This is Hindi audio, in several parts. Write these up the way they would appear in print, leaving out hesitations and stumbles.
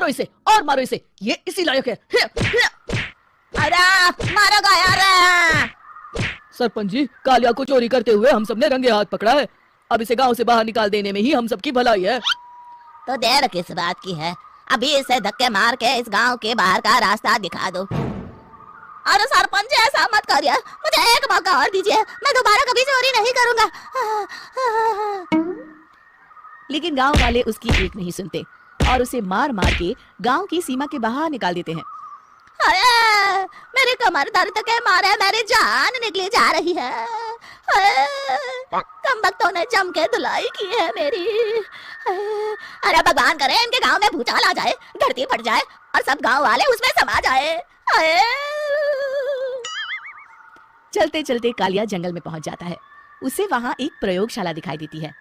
मारो इसे और मारो इसे, ये इसी लायक है। अरे मारो यार। सरपंच जी, कालिया को चोरी करते हुए हम सबने रंगे हाथ पकड़ा है। अब इसे गांव से बाहर निकाल देने में ही हम सबकी भलाई है। तो देर किस बात की है, अभी इसे धक्के मार के इस गांव के बाहर का रास्ता दिखा दो। अरे सरपंच जी ऐसा मत करिए, मुझे एक मौका और दीजिए, मैं दोबारा कभी चोरी नहीं करूंगा। लेकिन गांव वाले उसकी एक नहीं सुनते और उसे मार मार के गांव की सीमा के बाहर निकाल देते हैं। अरे मेरी कमर दर्द के मारे मेरी जान निकली जा रही है। कमबख्तों ने जम के धुलाई की है मेरी। अरे भगवान करे इनके गांव में भूचाल आ जाए, धरती फट जाए और सब गांव वाले उसमें समा जाए। चलते चलते कालिया जंगल में पहुंच जाता है। उसे वहां एक प्रयोगशाला दिखाई देती है।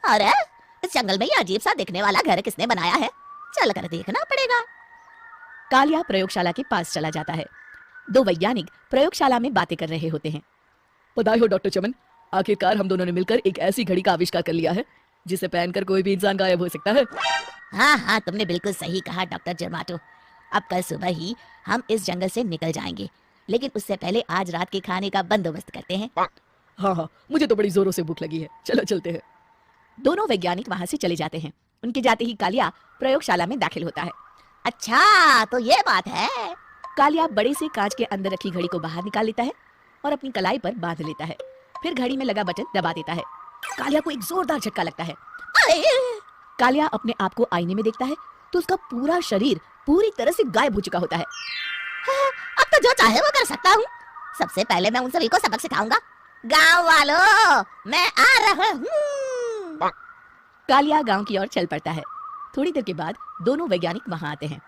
अरे इस जंगल में ये अजीब सा दिखने वाला घर किसने बनाया है, चल कर देखना पड़ेगा। कालिया प्रयोगशाला के पास चला जाता है। दो वैज्ञानिक प्रयोगशाला में बातें कर रहे होते हैं। बधाई हो डॉक्टर चमन, आखिरकार हम दोनों ने मिलकर एक ऐसी घड़ी का आविष्कार कर लिया है जिसे पहनकर कोई भी इंसान गायब हो सकता है। हाँ हाँ तुमने बिल्कुल सही कहा डॉक्टर जर्माटो। अब कल सुबह ही हम इस जंगल से निकल जाएंगे, लेकिन उससे पहले आज रात के खाने का बंदोबस्त करते हैं। हाँ हाँ, मुझे तो बड़ी जोरों से भूख लगी है, चलो चलते हैं। दोनों वैज्ञानिक वहां से चले जाते हैं। उनके जाते ही कालिया प्रयोगशाला में दाखिल होता है। अच्छा तो ये बात है। कालिया बड़े से कांच के अंदर रखी घड़ी को बाहर निकाल लेता है और अपनी कलाई पर बांध लेता है। फिर घड़ी में लगा बटन दबा देता है। कालिया को एक जोरदार झटका लगता है। कालिया अपने आप को आईने में देखता है तो उसका पूरा शरीर पूरी तरह से गायब हो चुका होता है। अब तो जो चाहे वो कर सकता हूँ। सबसे पहले मैं उन सभी को सबक सिखाऊंगा। गाँव वालों, मैं आ रहा हूँ। कालिया गांव की ओर चल पड़ता है। थोड़ी देर के बाद दोनों वैज्ञानिक वहां आते हैं।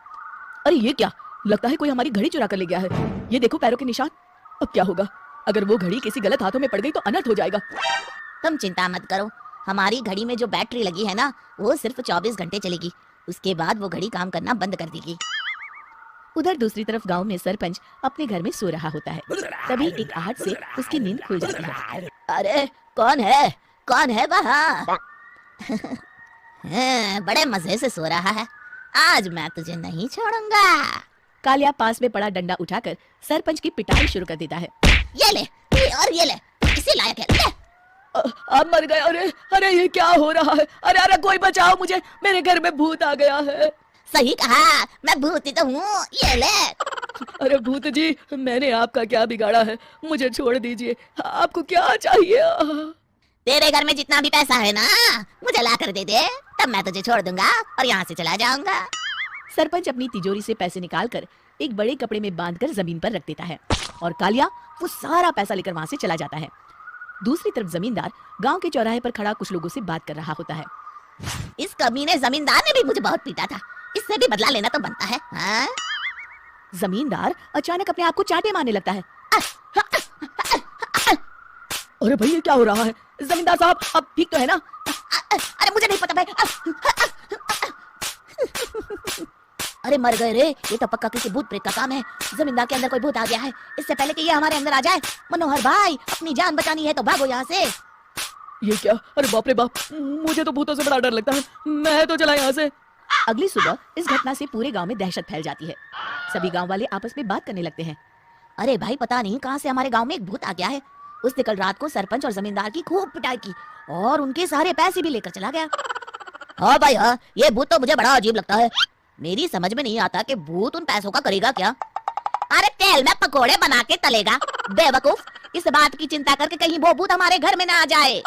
अरे ये क्या, लगता है कोई हमारी घड़ी चुरा कर ले गया है। ये देखो पैरों के निशान। अब क्या होगा, अगर वो घड़ी किसी गलत हाथों में पड़ गई तो अनर्थ हो जाएगा। तुम चिंता मत करो, हमारी घड़ी में जो बैटरी लगी है ना, वो सिर्फ 24 घंटे चलेगी। उसके बाद वो घड़ी काम करना बंद कर देगी। उधर दूसरी तरफ गांव में सरपंच अपने घर में सो रहा होता है। तभी एक आहट से उसकी नींद खुल जाती है। अरे कौन है वहाँ? बड़े मजे से सो रहा है, आज मैं तुझे नहीं छोड़ूंगा। कालिया पास में पड़ा डंडा उठाकर सरपंच की पिटाई शुरू कर देता है। ये ले और ये ले, इसी लायक है, ले। आप मर गए। अरे अरे ये क्या हो रहा है? अरे अरे कोई बचाओ मुझे, मेरे घर में भूत आ गया है। सही कहा, मैं भूत ही तो हूँ, ये ले। अरे भूत जी, मैंने आपका क्या बिगाड़ा है, मुझे छोड़ दीजिए। आपको क्या चाहिए? तेरे घर में जितना भी पैसा है ना, मुझे ला कर दे दे, तब मैं तुझे छोड़ दूंगा और यहाँ से चला जाऊंगा। सरपंच अपनी तिजोरी से पैसे निकालकर एक बड़े कपड़े में बांधकर जमीन पर रख देता है और कालिया वो सारा पैसा लेकर वहां से चला जाता है। दूसरी तरफ जमींदार गांव के चौराहे पर खड़ा कुछ लोगों से बात कर रहा होता है। इस कमीने जमींदार ने भी मुझे बहुत पीटा था, इससे भी बदला लेना तो बनता है। हाँ? जमींदार अचानक अपने आप को चाटे मारने लगता है। अरे भाई ये क्या हो रहा है? जमींदार साहब अब ठीक तो है ना? अरे मुझे नहीं पता भाई। अरे मर गए रे, ये तो पक्का किसी भूत प्रेत का काम है। जमींदार के अंदर कोई भूत आ गया है, इससे पहले कि ये हमारे अंदर आ जाए। मनोहर भाई, अपनी जान बचानी है तो भागो यहाँ से। ये क्या? अरे बाप रे बाप, मुझे तो भूतों से बड़ा डर लगता है, मैं तो चला यहाँ से। अगली सुबह इस घटना से पूरे गांव में दहशत फैल जाती है। सभी गांव वाले आपस में बात करने लगते हैं। अरे भाई पता नहीं कहाँ से हमारे गांव में एक भूत आ गया है। उसने कल रात को सरपंच और जमींदार की खूब पिटाई की और उनके सारे पैसे भी लेकर चला गया। हाँ भाई हाँ, ये भूत तो मुझे बड़ा अजीब लगता है। मेरी समझ में नहीं आता कि भूत उन पैसों का करेगा क्या। अरे तेल में पकोड़े बना के तलेगा, बेवकूफ। इस बात की चिंता करके कहीं वो भूत हमारे घर में ना आ जाए।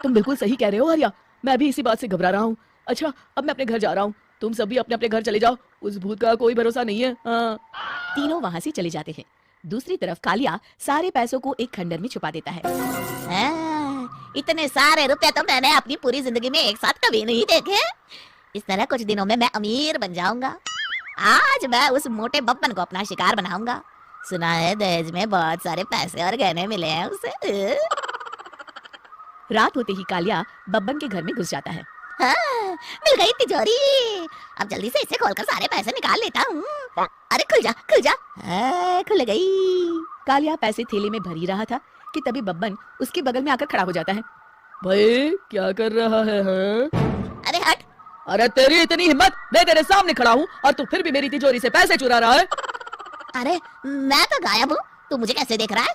तुम बिल्कुल सही कह रहे हो हरिया, मैं भी इसी बात से घबरा रहा हूँ। अच्छा अब मैं अपने घर जा रहा हूँ, तुम सभी अपने अपने घर चले जाओ, उस भूत का कोई भरोसा नहीं है। हाँ। तीनों वहां से चले जाते हैं। दूसरी तरफ कालिया सारे पैसों को एक खंडर में छुपा देता है। इतने सारे रुपए तो मैंने अपनी पूरी जिंदगी में एक साथ कभी नहीं देखे। इस तरह कुछ दिनों में मैं अमीर बन जाऊंगा। आज मैं उस मोटे बब्बन को अपना शिकार बनाऊंगा। सुना है दहेज में बहुत सारे पैसे और गहने मिले हैं उसे। रात होते ही कालिया बब्बन के घर में घुस जाता है। हाँ, मिल गई तिजोरी। अब जल्दी से इसे खोलकर सारे पैसे निकाल लेता हूँ। अरे खुल जा खुल जा। खुल गई। कालिया पैसे थैले में भर ही रहा था कि तभी बब्बन उसके बगल में आकर खड़ा हो जाता है। भाई क्या कर रहा है? हाँ? अरे हट, अरे तेरी इतनी हिम्मत, मैं तेरे सामने खड़ा हूँ और तू फिर भी मेरी तिजोरी से पैसे चुरा रहा है। अरे मैं तो गायब हूँ, तू मुझे कैसे देख रहा है?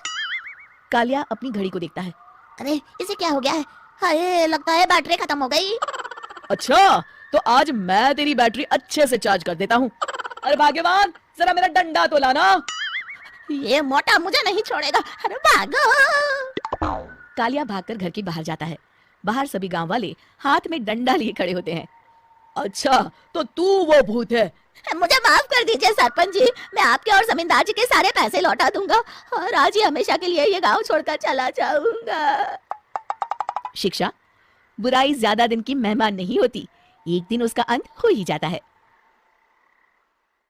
कालिया अपनी घड़ी को देखता है। अरे इसे क्या हो गया है? हाय, लगता है बैटरी खत्म हो गई। अच्छा, तो आज मैं तेरी बैटरी अच्छे से चार्ज कर देता हूँ। अरे भाग्यवान, जरा मेरा डंडा तो लाना। ये मोटा मुझे नहीं छोड़ेगा। अरे भागो। कालिया भागकर घर के बाहर जाता है। बाहर सभी गांव वाले हाथ में डंडा लिए खड़े होते हैं। अच्छा, तो तू वो भूत है। मुझे माफ कर दीजिए सरपंच जी, मैं आपके और जमींदार जी के सारे पैसे लौटा दूंगा और आज ही हमेशा के लिए ये गांव छोड़कर चला जाऊंगा। शिक्षा, बुराई ज्यादा दिन की मेहमान नहीं होती, एक दिन उसका अंत हो ही जाता है।